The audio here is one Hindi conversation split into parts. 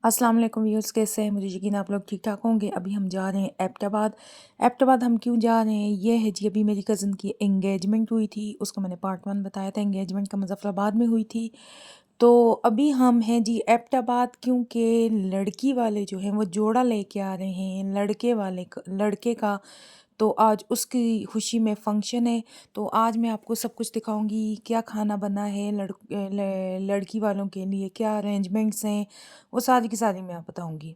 अस्सलाम वालेकुम व्यूअर्स, कैसे हैं? मुझे यकीन है आप लोग ठीक ठाक होंगे। अभी हम जा रहे हैं एबटाबाद। एबटाबाद हम क्यों जा रहे हैं? ये है जी, अभी मेरी कज़न की एंगेजमेंट हुई थी, उसका मैंने पार्ट 1 बताया था। एंगेजमेंट का मुज़फ़्फ़राबाद में हुई थी। तो अभी हम हैं जी एबटाबाद, क्योंकि लड़की वाले जो हैं वो जोड़ा लेके आ रहे हैं, लड़के का। तो आज उसकी खुशी में फ़ंक्शन है। तो आज मैं आपको सब कुछ दिखाऊंगी, क्या खाना बना है लड़की वालों के लिए, क्या अरेंजमेंट्स हैं, वो सारी की सारी मैं आप बताऊंगी।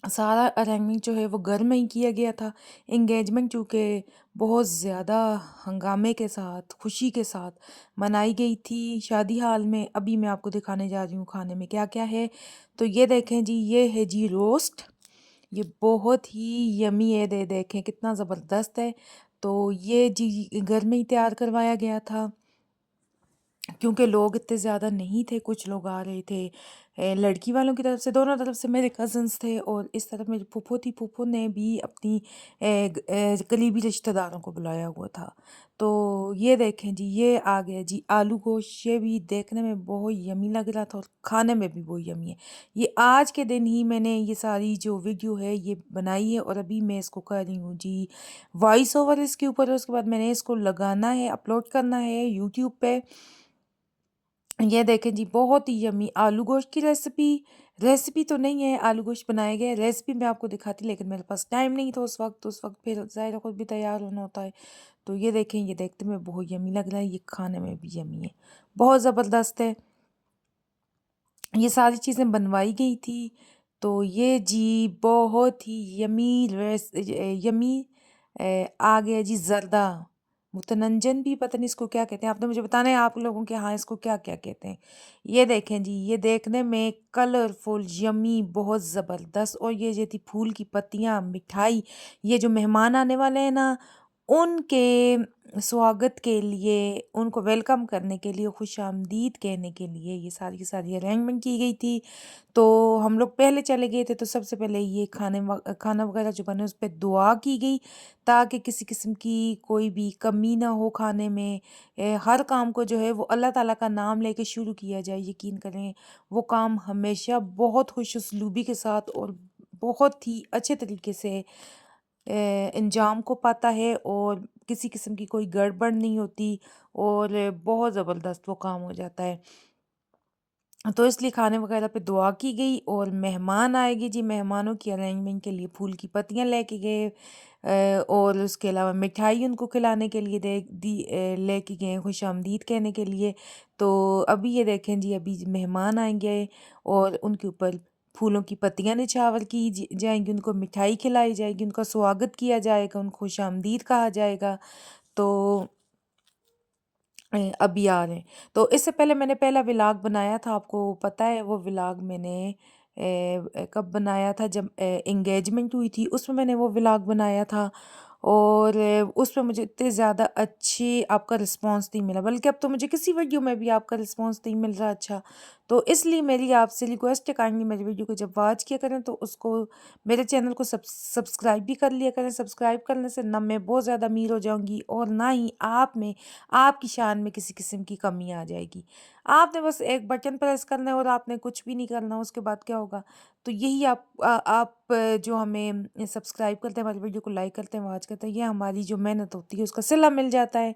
सारा अरेंजमेंट जो है वो घर में ही किया गया था। एंगेजमेंट चूँकि बहुत ज़्यादा हंगामे के साथ, खुशी के साथ मनाई गई थी शादी हाल में। अभी मैं आपको दिखाने जा रही हूँ खाने में क्या क्या है। तो ये देखें जी, ये है जी रोस्ट। ये बहुत ही यमी है, दे देखें कितना ज़बरदस्त है। तो ये जी घर में ही तैयार करवाया गया था, क्योंकि लोग इतने ज़्यादा नहीं थे। कुछ लोग आ रहे थे लड़की वालों की तरफ से, दोनों तरफ से मेरे कज़न्स थे, और इस तरफ मेरी फूफो थी। फूफो ने भी अपनी करीबी रिश्तेदारों को बुलाया हुआ था। तो ये देखें जी, ये आ गया जी आलू गोश्त। ये भी देखने में बहुत यमी लग रहा था और खाने में भी बहुत यमी है। ये आज के दिन ही मैंने ये सारी जो वीडियो है ये बनाई है, और अभी मैं इसको कर रही हूँ जी वॉइस ओवर इसके ऊपर। उसके बाद मैंने इसको लगाना है, अपलोड करना है यूट्यूब पे। ये देखें जी, बहुत ही यम्मी आलू गोश्त की रेसिपी। रेसिपी तो नहीं है, आलू गोश्त बनाए गए। रेसिपी मैं आपको दिखाती, लेकिन मेरे पास टाइम नहीं था उस वक्त फिर ज़ाहिर खुद भी तैयार होना होता है। तो ये देखें, ये देखते में बहुत यम्मी लग रहा है, ये खाने में भी यम्मी है, बहुत ज़बरदस्त है। ये सारी चीज़ें बनवाई गई थी। तो ये जी बहुत ही यमी आ गया जी जर्दा। मुतनंजन भी पता नहीं इसको क्या कहते हैं, आपने मुझे बताना है आप लोगों के हाँ इसको क्या क्या कहते हैं। ये देखें जी, ये देखने में कलरफुल यमी बहुत ज़बरदस्त। और ये थी फूल की पत्तियाँ, मिठाई। ये जो मेहमान आने वाले हैं ना, उनके स्वागत के लिए, उनको वेलकम करने के लिए, खुशामदीद कहने के लिए ये सारी की सारी अरेंजमेंट की गई थी। तो हम लोग पहले चले गए थे, तो सबसे पहले ये खाना वगैरह जो बने उस पे दुआ की गई, ताकि किसी किस्म की कोई भी कमी ना हो खाने में। हर काम को जो है वो अल्लाह ताला का नाम लेके शुरू किया जाए। यकीन करें, वो काम हमेशा बहुत खुश उसलूबी के साथ और बहुत ही अच्छे तरीके से अंजाम को पाता है, और किसी किस्म की कोई गड़बड़ नहीं होती, और बहुत ज़बरदस्त वो काम हो जाता है। तो इसलिए खाने वगैरह पे दुआ की गई, और मेहमान आएंगे जी, मेहमानों की अरेंजमेंट के लिए फूल की पत्तियां लेके गए, और उसके अलावा मिठाई उनको खिलाने के लिए लेके गए, खुशामदीद कहने के लिए। तो अभी ये देखें जी, अभी मेहमान आएंगे और उनके ऊपर फूलों की पत्तियां निछावर की जाएंगी, उनको मिठाई खिलाई जाएगी, उनका स्वागत किया जाएगा, उनको खुशामदीद कहा जाएगा। तो अभी आ रहे हैं। तो इससे पहले मैंने पहला व्लॉग बनाया था, आपको पता है वो व्लॉग मैंने कब बनाया था, जब एंगेजमेंट हुई थी उसमें मैंने वो व्लॉग बनाया था। और उसमें मुझे इतने ज़्यादा अच्छी आपका रिस्पांस नहीं मिला, बल्कि अब तो मुझे किसी वीडियो में भी आपका रिस्पांस नहीं मिल रहा अच्छा। तो इसलिए मेरी आपसे रिक्वेस्ट है, काइंडली मेरी वीडियो को जब वॉच किया करें तो उसको, मेरे चैनल को सब्सक्राइब भी कर लिया करें। सब्सक्राइब करने से ना मैं बहुत ज़्यादा अमीर हो जाऊंगी, और ना ही आपकी शान में किसी किस्म की कमी आ जाएगी। आपने बस एक बटन प्रेस करना है और आपने कुछ भी नहीं करना, उसके बाद क्या होगा? तो यही जो हमें सब्सक्राइब करते हैं, हमारी वीडियो को लाइक करते हैं, वॉच करते हैं, ये हमारी जो मेहनत होती है उसका सिला मिल जाता है।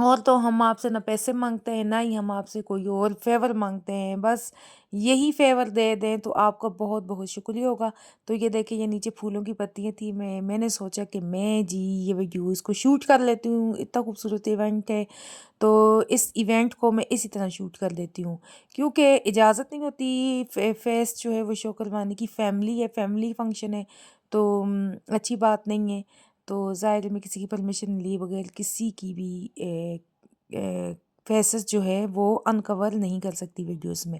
और तो हम आपसे ना पैसे मांगते हैं, ना ही हम आपसे कोई और फेवर मांगते हैं, बस यही फेवर दे दें तो आपका बहुत बहुत शुक्रिया होगा। तो ये देखिए, ये नीचे फूलों की पत्तियां थी, मैंने सोचा कि मैं जी ये वीडियो इसको शूट कर लेती हूँ, इतना खूबसूरत इवेंट है। तो इस इवेंट को मैं इसी तरह शूट कर लेती हूँ, क्योंकि इजाज़त नहीं होती फेस जो है वो शो करवाने की। फैमिली है, फैमिली फंक्शन है, तो अच्छी बात नहीं है। तो ज़ाहिर है मैं किसी की परमिशन लिए बगैर किसी की भी फेसेस जो है वो अनकवर नहीं कर सकती वीडियोस में।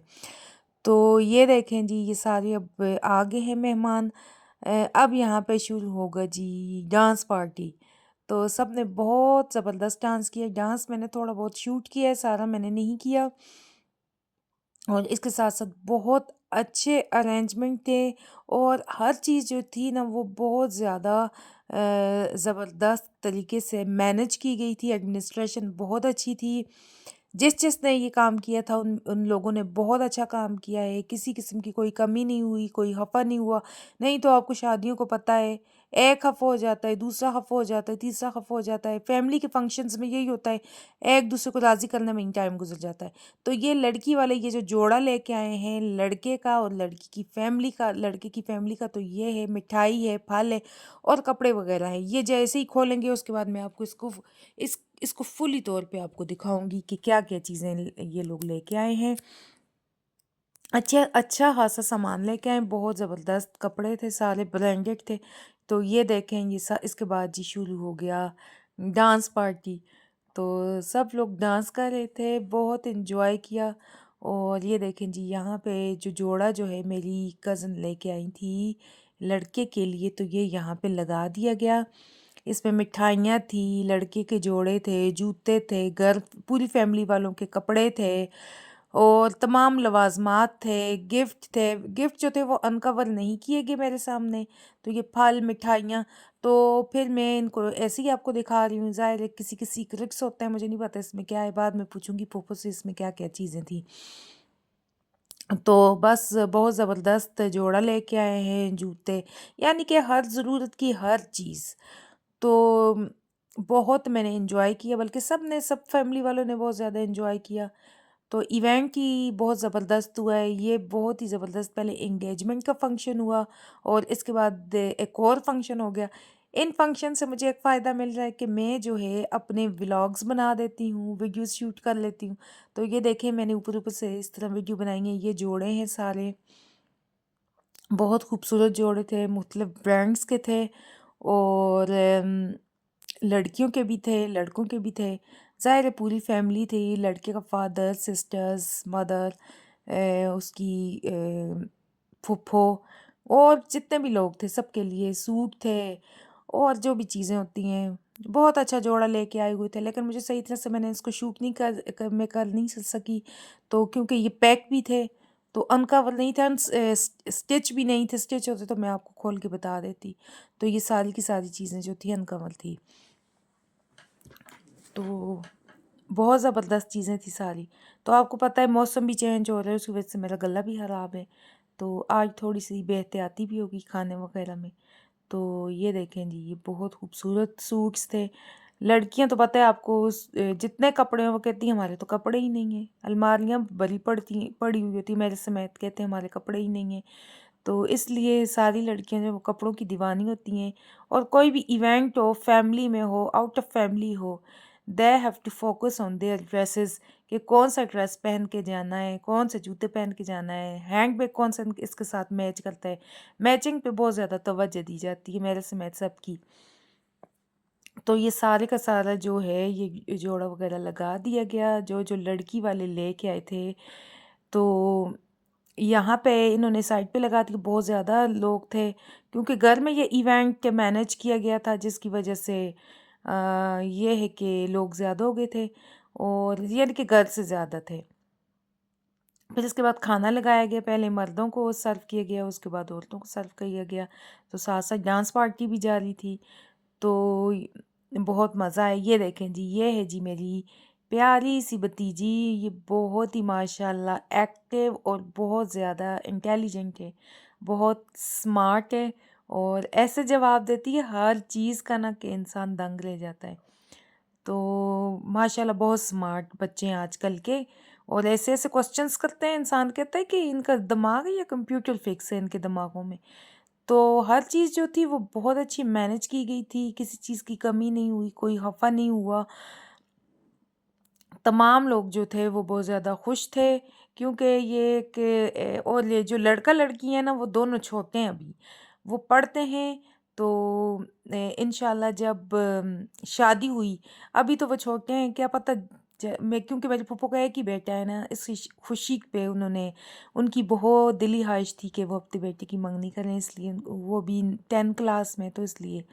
तो ये देखें जी, ये सारे अब आगे हैं मेहमान। अब यहाँ पे शुरू होगा जी डांस पार्टी। तो सब ने बहुत ज़बरदस्त डांस किया। डांस मैंने थोड़ा बहुत शूट किया है, सारा मैंने नहीं किया। और इसके साथ-साथ बहुत अच्छे अरेंजमेंट थे, और हर चीज़ जो थी ना वो बहुत ज़्यादा ज़बरदस्त तरीके से मैनेज की गई थी। एडमिनिस्ट्रेशन बहुत अच्छी थी। जिस जिसने ये काम किया था उन उन लोगों ने बहुत अच्छा काम किया है, किसी किस्म की कोई कमी नहीं हुई, कोई खफ़ा नहीं हुआ। नहीं तो आपको शादियों को पता है, एक खफ़ा हो जाता है, दूसरा खफ़ा हो जाता है, तीसरा खफ़ा हो जाता है। फैमिली के फंक्शंस में यही होता है, एक-दूसरे को राज़ी करने में ही टाइम गुज़र जाता है। तो ये लड़की वाले ये जो जोड़ा लेके आए हैं, लड़के का और लड़की की फैमिली का, लड़के की फैमिली का, तो ये है मिठाई है, फल है और कपड़े वग़ैरह हैं। ये जैसे ही खोलेंगे उसके बाद मैं आपको इसको फुली तौर पे आपको दिखाऊँगी कि क्या-क्या चीज़ें ये लोग लेके आए हैं। अच्छा अच्छा ख़ासा सामान लेके आए, बहुत ज़बरदस्त कपड़े थे, सारे ब्रांडेड थे। तो ये देखें, ये इसके बाद जी शुरू हो गया डांस पार्टी। तो सब लोग डांस कर रहे थे, बहुत एंजॉय किया। और ये देखें जी, यहाँ पे जो जोड़ा जो है मेरी कज़न लेके आई थी लड़के के लिए, तो ये यहाँ पे लगा दिया गया। इसमें मिठाइयाँ थी, लड़के के जोड़े थे, जूते थे, घर पूरी फैमिली वालों के कपड़े थे और तमाम लवाज़मात थे, गिफ्ट थे। गिफ्ट जो थे वो अनकवर नहीं किए गए मेरे सामने। तो ये फल, मिठाइयाँ, तो फिर मैं इनको ऐसे ही आपको दिखा रही हूँ। ज़ाहिर है किसी के सीक्रेट्स होते हैं, मुझे नहीं पता इसमें क्या है, बाद में पूछूँगी फूफो से इसमें क्या-क्या चीज़ें थी। तो बस बहुत ज़बरदस्त जोड़ा लेके आए हैं, जूते, यानी कि हर ज़रूरत की हर चीज़। तो बहुत मैंने एन्जॉय किया, बल्कि सब फैमिली वालों ने बहुत ज़्यादा एन्जॉय किया। तो इवेंट ही बहुत ज़बरदस्त हुआ है, ये बहुत ही ज़बरदस्त। पहले एंगेजमेंट का फंक्शन हुआ और इसके बाद एक और फंक्शन हो गया। इन फंक्शन से मुझे एक फ़ायदा मिल रहा है कि मैं जो है अपने व्लॉग्स बना देती हूँ, वीडियोज़ शूट कर लेती हूँ। तो ये देखें, मैंने ऊपर-ऊपर से इस तरह वीडियो बनाई है, ये जोड़े हैं सारे, बहुत खूबसूरत जोड़े थे, मुख्तलिफ ब्रांड्स के थे और लड़कियों के भी थे, लड़कों के भी थे। ज़ाहिर है पूरी फैमिली थी, लड़के का फादर, सिस्टर्स, मदर, उसकी फूफो और जितने भी लोग थे सबके लिए सूट थे और जो भी चीज़ें होती हैं। बहुत अच्छा जोड़ा लेके आए हुए थे, लेकिन मुझे सही तरह से मैंने इसको शूट नहीं कर नहीं सकी। तो क्योंकि ये पैक भी थे, तो अनकवर नहीं था, स्टिच भी नहीं थे। स्टिच होते तो मैं आपको खोल के बता देती। तो ये सारी की सारी चीज़ें जो थी अनकवर थी। तो बहुत ज़बरदस्त चीज़ें थी सारी। तो आपको पता है मौसम भी चेंज हो रहा है, उसकी वजह से मेरा गला भी ख़राब है। तो आज थोड़ी-सी बेहतियाती भी होगी खाने वग़ैरह में। तो ये देखें जी, ये बहुत खूबसूरत सूट्स थे। लड़कियां तो पता है आपको, जितने कपड़े हैं वो कहती हैं हमारे तो कपड़े ही नहीं हैं, अलमारियां भरी पड़ी हुई होती, मेरे समेत कहते हैं हमारे कपड़े ही नहीं हैं। तो इसलिए सारी लड़कियां जो वो कपड़ों की दीवानी होती हैं। और कोई भी इवेंट हो, फैमिली में हो, आउट ऑफ फैमिली हो, they have to focus on their dresses, कि कौन सा ड्रेस पहन के जाना है, कौन से जूते पहन के जाना है, हैंड बैग कौन सा इसके साथ मैच करता है। मैचिंग पे बहुत ज़्यादा तवज्जो दी जाती है मेरे समेत सबकी। तो ये सारे का सारा जो है ये जोड़ा वगैरह लगा दिया गया, जो जो लड़की वाले लेके आए थे। तो यहाँ पे इन्होंने साइड पे लगा दिया, बहुत ज़्यादा लोग थे क्योंकि घर में ये इवेंट मैनेज किया गया था, जिसकी वजह से ये है कि लोग ज़्यादा हो गए थे और यानी कि घर से ज़्यादा थे। फिर इसके बाद खाना लगाया गया, पहले मर्दों को सर्व किया गया, उसके बाद औरतों को सर्व किया गया। तो साथ साथ डांस पार्टी भी जारी थी। तो बहुत मज़ा आया। ये देखें जी, ये है जी मेरी प्यारी सी भतीजी। ये बहुत ही माशाल्लाह एक्टिव और बहुत ज़्यादा इंटेलिजेंट है, बहुत स्मार्ट है और ऐसे जवाब देती है हर चीज़ का ना कि इंसान दंग रह जाता है। तो माशाल्लाह बहुत स्मार्ट बच्चे हैं आजकल के और ऐसे-ऐसे क्वेश्चंस करते हैं, इंसान कहता है कि इनका दिमाग है या कंप्यूटर फिक्स है इनके दिमागों में। तो हर चीज़ जो थी वो बहुत अच्छी मैनेज की गई थी, किसी चीज़ की कमी नहीं हुई, कोई खफ़ा नहीं हुआ। तमाम लोग जो थे वो बहुत ज़्यादा खुश थे क्योंकि ये कि और ये जो लड़का-लड़की है ना वो दोनों छोटे हैं अभी, वो पढ़ते हैं। तो इंशाल्लाह जब शादी हुई, अभी तो वो छोटे हैं, क्या पता मैं, क्योंकि मेरे फूफो का एक ही बेटा है ना, इस खुशी पे उन्होंने, उनकी बहुत दिली ख्वाहिश थी कि वो अपने बेटे की मंगनी करें, इसलिए वो भी 10th क्लास में, तो इसलिए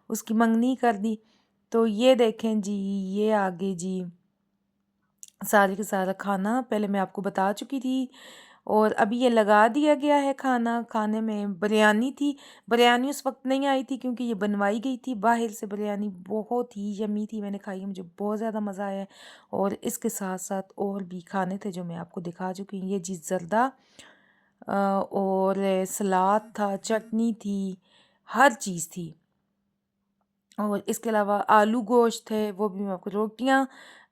उसकी मंगनी कर दी। तो ये देखें जी, ये आगे जी सारे का सारा खाना पहले मैं आपको बता चुकी थी और अभी ये लगा दिया गया है खाना। खाने में बिरयानी थी। बिरयानी उस वक्त नहीं आई थी क्योंकि ये बनवाई गई थी बाहर से। बिरयानी बहुत ही यम्मी थी, मैंने खाई है, मुझे बहुत ज़्यादा मज़ा आया। और इसके साथ साथ और भी खाने थे जो मैं आपको दिखा चुकी हूँ। ये जी जर्दा और सलाद था, चटनी थी, हर चीज़ थी। और इसके अलावा आलू गोश्त है, वो भी मैं आपको, रोटियां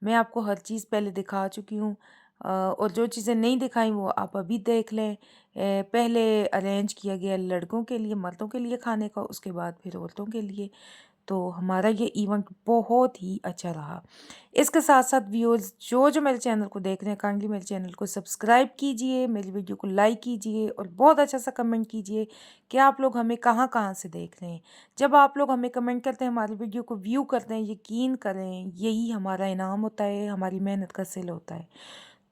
मैं आपको हर चीज़ पहले दिखा चुकी हूँ। और जो चीज़ें नहीं दिखाई वो आप अभी देख लें। पहले अरेंज किया गया लड़कों के लिए, मर्दों के लिए खाने का, उसके बाद फिर औरतों के लिए। तो हमारा ये इवेंट बहुत ही अच्छा रहा। इसके साथ साथ व्यूअर्स जो जो मेरे चैनल को देख रहे हैं, काइंडली मेरे चैनल को सब्सक्राइब कीजिए, मेरी वीडियो को लाइक कीजिए और बहुत अच्छा सा कमेंट कीजिए कि आप लोग हमें कहाँ कहाँ से देख रहे हैं। जब आप लोग हमें कमेंट करते हैं, हमारी वीडियो को व्यू करते हैं, यकीन करें यही हमारा इनाम होता है, हमारी मेहनत का सिल होता है।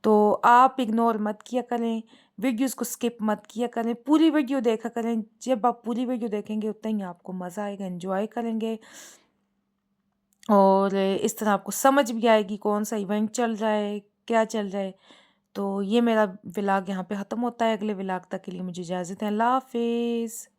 तो आप इग्नोर मत किया करें, वीडियोस को स्किप मत किया करें, पूरी वीडियो देखा करें। जब आप पूरी वीडियो देखेंगे उतना ही आपको मज़ा आएगा, एंजॉय करेंगे और इस तरह आपको समझ भी आएगी कौन सा इवेंट चल रहा है, क्या चल रहा है। तो ये मेरा व्लॉग यहाँ पे ख़त्म होता है। अगले व्लॉग तक के लिए मुझे इजाज़त है। अल्लाह हाफ़िज़।